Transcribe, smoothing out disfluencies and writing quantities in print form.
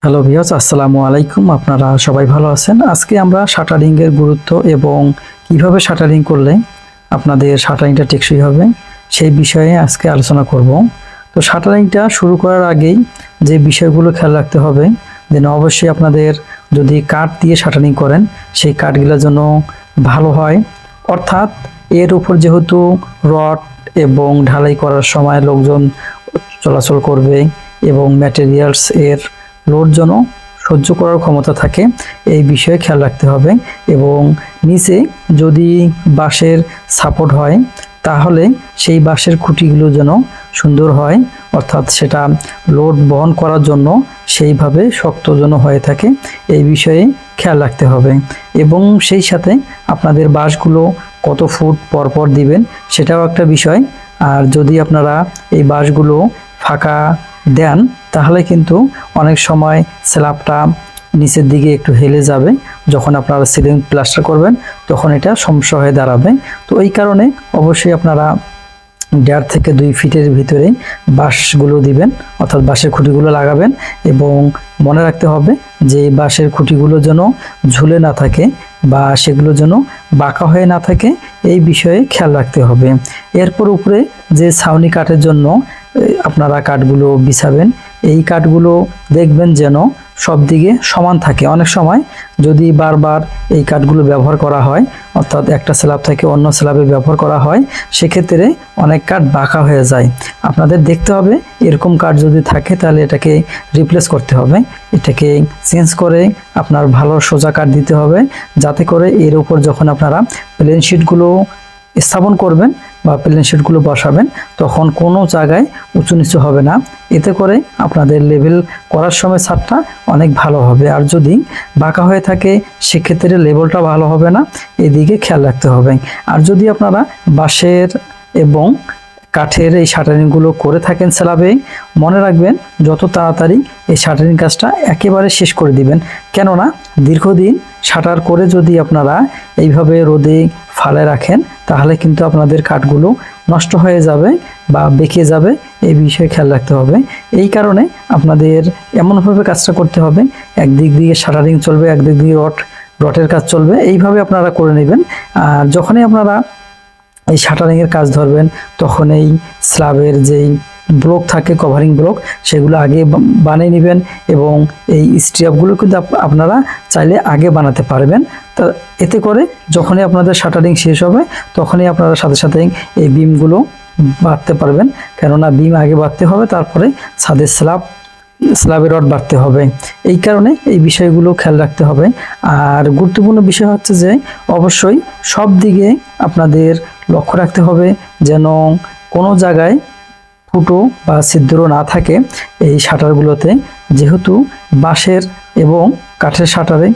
Hello viewers, আসসালামু আলাইকুম। আপনারা সবাই ভালো আছেন? আজকে আমরা শাটারিং এর গুরুত্ব এবং কিভাবে শাটারিং করলে আপনাদের শাটারিংটা টেকসই হবে সেই বিষয়ে আজকে আলোচনা করব। তো শাটারিংটা শুরু করার আগেই যে বিষয়গুলো খেয়াল রাখতে হবে, যেন অবশ্যই আপনাদের যদি কাঠ দিয়ে শাটারিং করেন সেই কাঠগুলো যেন ভালো হয়, অর্থাৎ এর উপর যেহেতু রড এবং ঢালাই করার সময় লোকজন চলাচল করবে এবং ম্যাটেরিয়ালস এর লোড যেন সহ্য করার ক্ষমতা থাকে, এই বিষয়ে খেয়াল রাখতে হবে। এবং নিচে যদি বাঁশের সাপোর্ট হয় তাহলে সেই বাঁশের খুঁটিগুলো যেন সুন্দর হয়, অর্থাৎ সেটা লোড বহন করার জন্য সেইভাবে শক্ত যেন হয়ে থাকে, এই বিষয়ে খেয়াল রাখতে হবে। এবং সেই সাথে আপনাদের বাঁশগুলো কত ফুট পর পর দিবেন সেটাও একটা বিষয়। আর যদি আপনারা এই বাঁশগুলো ফাঁকা দেন তাহলে কিন্তু অনেক সময় স্ল্যাবটা নিচের দিকে একটু হেলে যাবে, যখন আপনারা সিলিং প্লাস্টার করবেন তখন এটা সমস্যা হয়ে দাঁড়াবে। তো এই কারণে অবশ্যই আপনারা 1.5 থেকে 2 ফিটের ভিতরে বাঁশগুলো দিবেন, অর্থাৎ বাঁশের খুঁটিগুলো লাগাবেন। এবং মনে রাখতে হবে যে বাঁশের খুঁটিগুলো যেন ঝুলে না থাকে বা সেগুলো যেন বাঁকা হয়ে না থাকে, এই বিষয়ে খেয়াল রাখতে হবে। এরপর উপরে যে ছাউনি কাঠের জন্য আপনারা কাঠগুলো বিছাবেন, এই কাঠগুলো দেখবেন যেন সব দিকে সমান থাকে। অনেক সময় যদি বারবার এই কাঠগুলো ব্যবহার করা হয়, অর্থাৎ একটা স্ল্যাব থেকে অন্য স্ল্যাবে ব্যবহার করা হয়, সেক্ষেত্রে অনেক কাঠ বাঁকা হয়ে যায়। আপনাদের দেখতে হবে এরকম কাঠ যদি থাকে তাহলে এটাকে রিপ্লেস করতে হবে, এটাকে চেঞ্জ করে আপনার ভালো সোজা কাঠ দিতে হবে, যাতে করে এর উপর যখন আপনারা প্লেন শিটগুলো স্থাপন করবেন বা প্লেন শিটগুলো বসাবেন তখন কোনো জায়গায় উঁচু নিচু হবে না। এতে করে আপনাদের লেভেল করার সময় ছাদটা অনেক ভালো হবে। আর যদি বাঁকা হয়ে থাকে সেক্ষেত্রে লেভেলটা ভালো হবে না, এদিকে খেয়াল রাখতে হবে। আর যদি আপনারা বাঁশের এবং কাঠের এই শাটারিংগুলো করে থাকেন স্ল্যাবে, মনে রাখবেন যত তাড়াতাড়ি এই শাটারিং কাজটা একেবারে শেষ করে দিবেন। কেননা দীর্ঘদিন শাটার করে যদি আপনারা এইভাবে রোদে ফালে রাখেন তাহলে কিন্তু আপনাদের কাঠগুলো নষ্ট হয়ে যাবে বা বেঁকে যাবে, এই বিষয়ে খেয়াল রাখতে হবে। এই কারণে আপনাদের এমনভাবে কাজটা করতে হবে, একদিক দিয়ে শাটারিং চলবে, একদিক দিয়ে রডের কাজ চলবে, এইভাবে আপনারা করে নেবেন। আর যখনই আপনারা এই শাটারিংয়ের কাজ ধরবেন তখন এই স্ল্যাবের যেই ব্লক থাকে, কভারিং ব্লক, সেগুলো আগে বানিয়ে নেবেন। এবং এই স্ট্রিপগুলো কিন্তু আপনারা চাইলে আগে বানাতে পারবেন। তা এতে করে যখনই আপনাদের শাটারিং শেষ হবে তখনই আপনারা সাথে সাথে এই বিমগুলো বাঁধতে পারবেন, কেননা বিম আগে বাঁধতে হবে, তারপরে ছাদের স্ল্যাবের রড বাঁধতে হবে। এই কারণে এই বিষয়গুলো খেয়াল রাখতে হবে। আর গুরুত্বপূর্ণ বিষয় হচ্ছে যে অবশ্যই সব দিকে আপনাদের লক্ষ্য রাখতে হবে যেন কোনো জায়গায় ফুটো বা ছিদ্র না থাকে এই শাটারগুলোতে। যেহেতু বাঁশের এবং কাঠের শাটারে